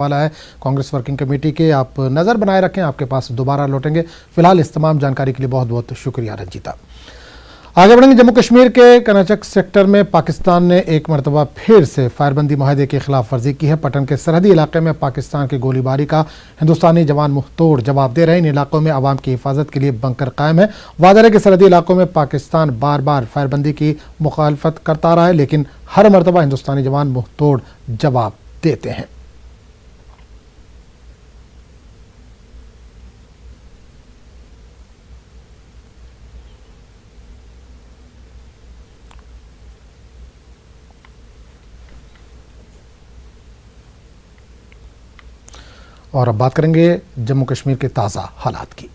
वाला है Congress working committee के। आप नज़र बनाए रखें, आपके पास दोबारा लौटेंगे। फिलहाल इस तमाम जानकारी के लिए बहुत बहुत शुक्रिया रंजीता। आगे बढ़ेंगे। जम्मू कश्मीर के कनाचक सेक्टर में पाकिस्तान ने एक मरतबा फिर से फायरबंदी माहदे की खिलाफ वर्जी की है। पटन के सरहदी इलाके में पाकिस्तान की गोलीबारी का हिंदुस्तानी जवान मुंहतोड़ जवाब दे रहे हैं। इन इलाकों में आवाम की हिफाजत के लिए बंकर कायम है। वाज़ेह है कि सरहदी इलाकों में पाकिस्तान बार बार फायरबंदी की मुखालफत करता रहा है, लेकिन हर मरतबा हिंदुस्तानी जवान मुंहतोड़ जवाब देते हैं। और अब बात करेंगे जम्मू कश्मीर के ताज़ा हालात की।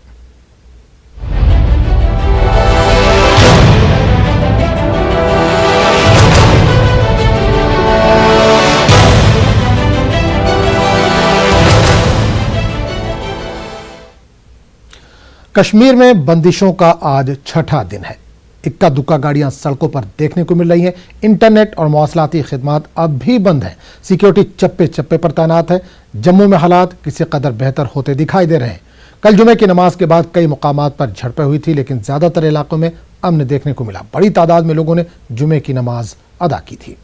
कश्मीर में बंदिशों का आज छठा दिन है। इक्का दुक्का गाड़ियां सड़कों पर देखने को मिल रही हैं। इंटरनेट और मौसलाती खिदमात अब भी बंद हैं। सिक्योरिटी चप्पे चप्पे पर तैनात है। जम्मू में हालात किसी कदर बेहतर होते दिखाई दे रहे हैं। कल जुमे की नमाज के बाद कई मुकामात पर झड़पें हुई थी, लेकिन ज्यादातर इलाकों में अमन देखने को मिला। बड़ी तादाद में लोगों ने जुमे की नमाज अदा की थी।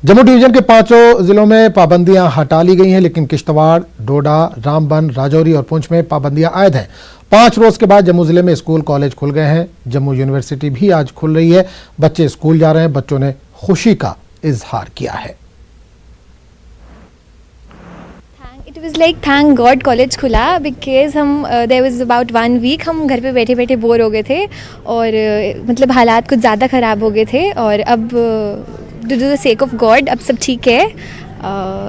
जम्मू डिवीजन के 5 जिलों में पाबंदियां हटा ली गई हैं, लेकिन किश्तवाड़, डोडा, रामबन, राजौरी और पुंछ में पाबंदियां आयद हैं। 5 रोज के बाद जम्मू जिले में स्कूल कॉलेज खुल गए हैं। जम्मू यूनिवर्सिटी भी आज खुल रही है। बच्चे स्कूल जा रहे हैं। बच्चों ने खुशी का इजहार किया है। It was like thank God college खुला, बिकॉज हम there was about 1 week हम घर पे बैठे बैठे बोर हो गए थे और मतलब हालात कुछ ज़्यादा ख़राब हो गए थे। और अब to the sake of God अब सब ठीक है।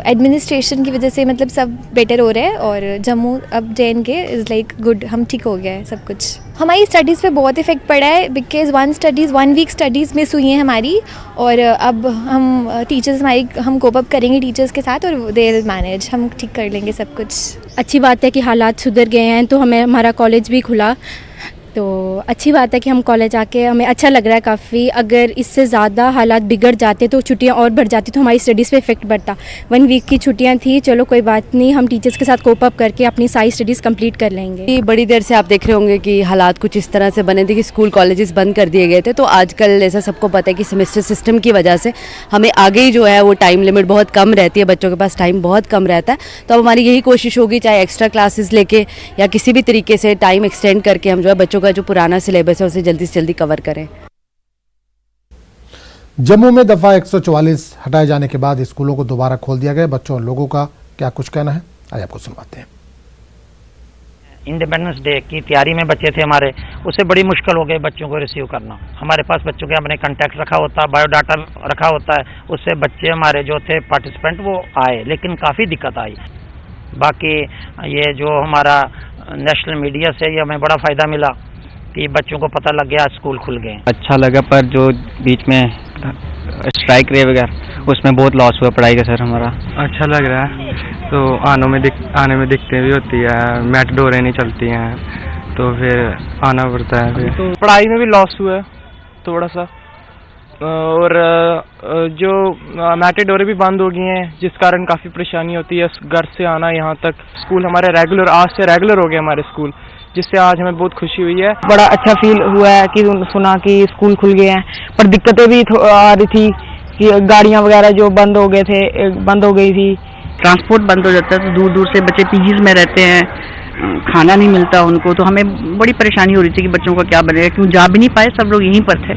एडमिनिस्ट्रेशन की वजह से मतलब सब बेटर हो रहा है और जम्मू अब JNK इज़ लाइक गुड, हम ठीक हो गया है सब कुछ। हमारी स्टडीज़ पे बहुत इफेक्ट पड़ा है, बिकॉज 1 वीक स्टडीज़ मिस हुई हैं हमारी। और अब हम टीचर्स हम कोप अप करेंगे टीचर्स के साथ और दे विल मैनेज, हम ठीक कर लेंगे सब कुछ। अच्छी बात है कि हालात सुधर गए हैं, तो हमें हमारा कॉलेज भी खुला, तो अच्छी बात है कि हम कॉलेज आके हमें अच्छा लग रहा है काफ़ी। अगर इससे ज़्यादा हालात बिगड़ जाते तो छुट्टियां और बढ़ जाती तो हमारी स्टडीज़ पे इफेक्ट बढ़ता। 1 वीक की छुट्टियां थी, चलो कोई बात नहीं, हम टीचर्स के साथ कोप अप करके अपनी सारी स्टडीज़ कंप्लीट कर लेंगे। बड़ी देर से आप देख रहे होंगे कि हालात कुछ इस तरह से बने थे कि स्कूल कॉलेजेस बंद कर दिए गए थे। तो आजकल ऐसा सबको पता है कि सेमेस्टर सिस्टम की वजह से हमें आगे ही जो है वो टाइम लिमिट बहुत कम रहती है, बच्चों के पास टाइम बहुत कम रहता है। तो अब हमारी यही कोशिश होगी, चाहे एक्स्ट्रा क्लासेस लेके या किसी भी तरीके से टाइम एक्सटेंड करके हम जो है बच्चों का जो पुराना सिलेबस है उसे जल्दी से जल्दी कवर करें। जम्मू में दफा 144 हटाए जाने के बाद स्कूलों को दोबारा खोल दिया गया। बच्चों और लोगों का क्या कुछ कहना है, आइए आपको सुनवाते हैं। इंडिपेंडेंस डे की तैयारी में बच्चे थे हमारे, उससे बड़ी मुश्किल हो गई बच्चों को रिसीव करना। हमारे पास बच्चों के अपने कंटेक्ट रखा होता, बायोडाटा रखा होता है, उससे बच्चे हमारे जो थे पार्टिसिपेंट वो आए, लेकिन काफ़ी दिक्कत आई। बाकी ये जो हमारा नेशनल मीडिया से ये हमें बड़ा फ़ायदा मिला कि बच्चों को पता लग गया स्कूल खुल गए। अच्छा लगा, पर जो बीच में स्ट्राइक रहे वगैरह उसमें बहुत लॉस हुआ पढ़ाई का सर हमारा। अच्छा लग रहा है, तो आने में दिक्कतें भी होती है, मेट्रोरें नहीं चलती हैं तो फिर आना पड़ता है। फिर तो पढ़ाई में भी लॉस हुआ है थोड़ा सा, और जो मेट्रोरें भी बंद हो गई हैं जिस कारण काफ़ी परेशानी होती है घर से आना यहाँ तक। स्कूल हमारे रेगुलर आज से रेगुलर हो गए हमारे स्कूल, जिससे आज हमें बहुत खुशी हुई है। बड़ा अच्छा फील हुआ है कि सुना कि स्कूल खुल गए हैं, पर दिक्कतें भी आ रही थी कि गाड़ियां वगैरह जो बंद हो गई थी। ट्रांसपोर्ट बंद हो जाता है तो दूर दूर से बच्चे पीजीज में रहते हैं, खाना नहीं मिलता उनको, तो हमें बड़ी परेशानी हो रही थी कि बच्चों का क्या बनेगा, क्यों जा भी नहीं पाए, सब लोग यहीं पर थे।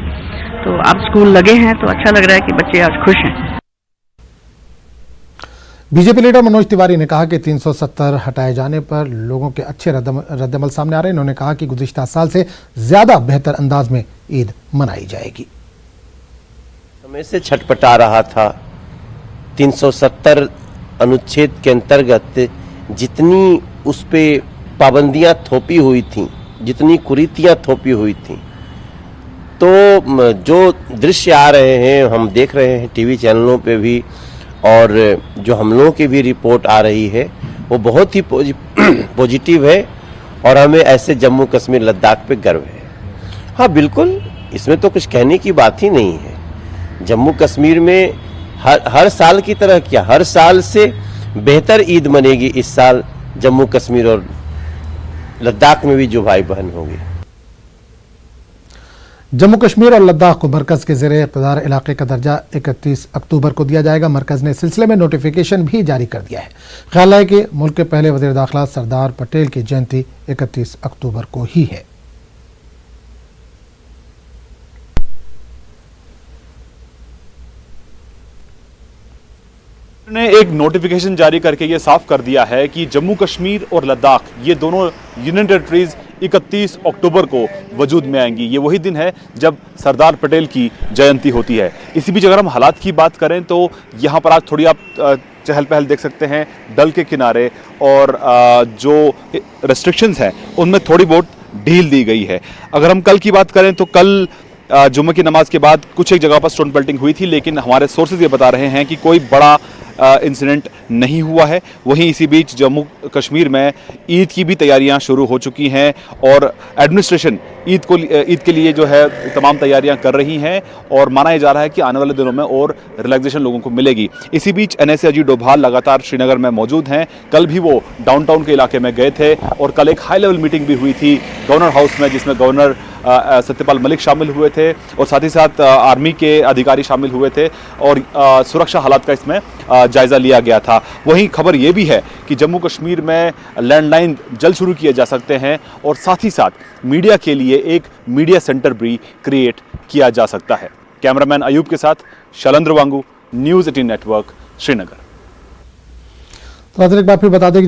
तो अब स्कूल लगे हैं तो अच्छा लग रहा है कि बच्चे आज खुश हैं। बीजेपी लीडर मनोज तिवारी ने कहा कि 370 हटाए जाने पर लोगों के अच्छे रद्दमल सामने आ रहे हैं। उन्होंने कहा कि गुज़िश्ता साल से ज्यादा बेहतर अंदाज में ईद मनाई जाएगी। समय से छटपटा रहा था। 370 अनुच्छेद के अंतर्गत जितनी उस पे पाबंदियां थोपी हुई थीं, जितनी कुरीतियां थोपी हुई थीं, तो जो दृश्य आ रहे हैं हम देख रहे हैं टीवी चैनलों पे भी, और जो हम लोगों की भी रिपोर्ट आ रही है वो बहुत ही पॉजिटिव है और हमें ऐसे जम्मू कश्मीर लद्दाख पे गर्व है। हाँ बिल्कुल, इसमें तो कुछ कहने की बात ही नहीं है। जम्मू कश्मीर में हर साल की तरह क्या, हर साल से बेहतर ईद मनेगी इस साल जम्मू कश्मीर और लद्दाख में भी जो भाई बहन होंगे। जम्मू कश्मीर और लद्दाख को मरकज के ज़ेरे इक़्तिदार इलाके का दर्जा 31 अक्टूबर को दिया जाएगा। मरकज ने इस सिलसिले में नोटिफिकेशन भी जारी कर दिया है। ख्याल है कि मुल्क के पहले वज़ीर दाखिला सरदार पटेल की जयंती 31 अक्टूबर को ही है। ने एक नोटिफिकेशन जारी करके ये साफ कर दिया है कि जम्मू कश्मीर और लद्दाख ये दोनों यूनियन टेरिटरीज 31 अक्टूबर को वजूद में आएंगी। ये वही दिन है जब सरदार पटेल की जयंती होती है। इसी बीच अगर हम हालात की बात करें तो यहाँ पर आज थोड़ी आप चहल पहल देख सकते हैं डल के किनारे, और जो रेस्ट्रिक्शंस हैं उनमें थोड़ी बहुत ढील दी गई है। अगर हम कल की बात करें तो कल जुम्मे की नमाज के बाद कुछ एक जगह पर स्टोन पेल्टिंग हुई थी, लेकिन हमारे सोर्सेज ये बता रहे हैं कि कोई बड़ा इंसिडेंट नहीं हुआ है। वहीं इसी बीच जम्मू कश्मीर में ईद की भी तैयारियां शुरू हो चुकी हैं और एडमिनिस्ट्रेशन ईद के लिए जो है तमाम तैयारियां कर रही हैं, और माना जा रहा है कि आने वाले दिनों में और रिलैक्सेशन लोगों को मिलेगी। इसी बीच NSA अजीत डोभाल लगातार श्रीनगर में मौजूद हैं। कल भी वो डाउनटाउन के इलाके में गए थे और कल एक हाई लेवल मीटिंग भी हुई थी गवर्नर हाउस में, जिसमें गवर्नर सत्यपाल मलिक शामिल हुए थे और साथ ही साथ आर्मी के अधिकारी शामिल हुए थे और सुरक्षा हालात का इसमें जायजा लिया गया था। वहीं खबर ये भी है कि जम्मू कश्मीर में लैंडलाइन जल्द शुरू किए जा सकते हैं और साथ ही साथ मीडिया के लिए एक मीडिया सेंटर भी क्रिएट किया जा सकता है। कैमरामैन अयूब के साथ शैलेंद्र वांगू, न्यूज़ 18 नेटवर्क, श्रीनगर। तो एक बार फिर बता दें कि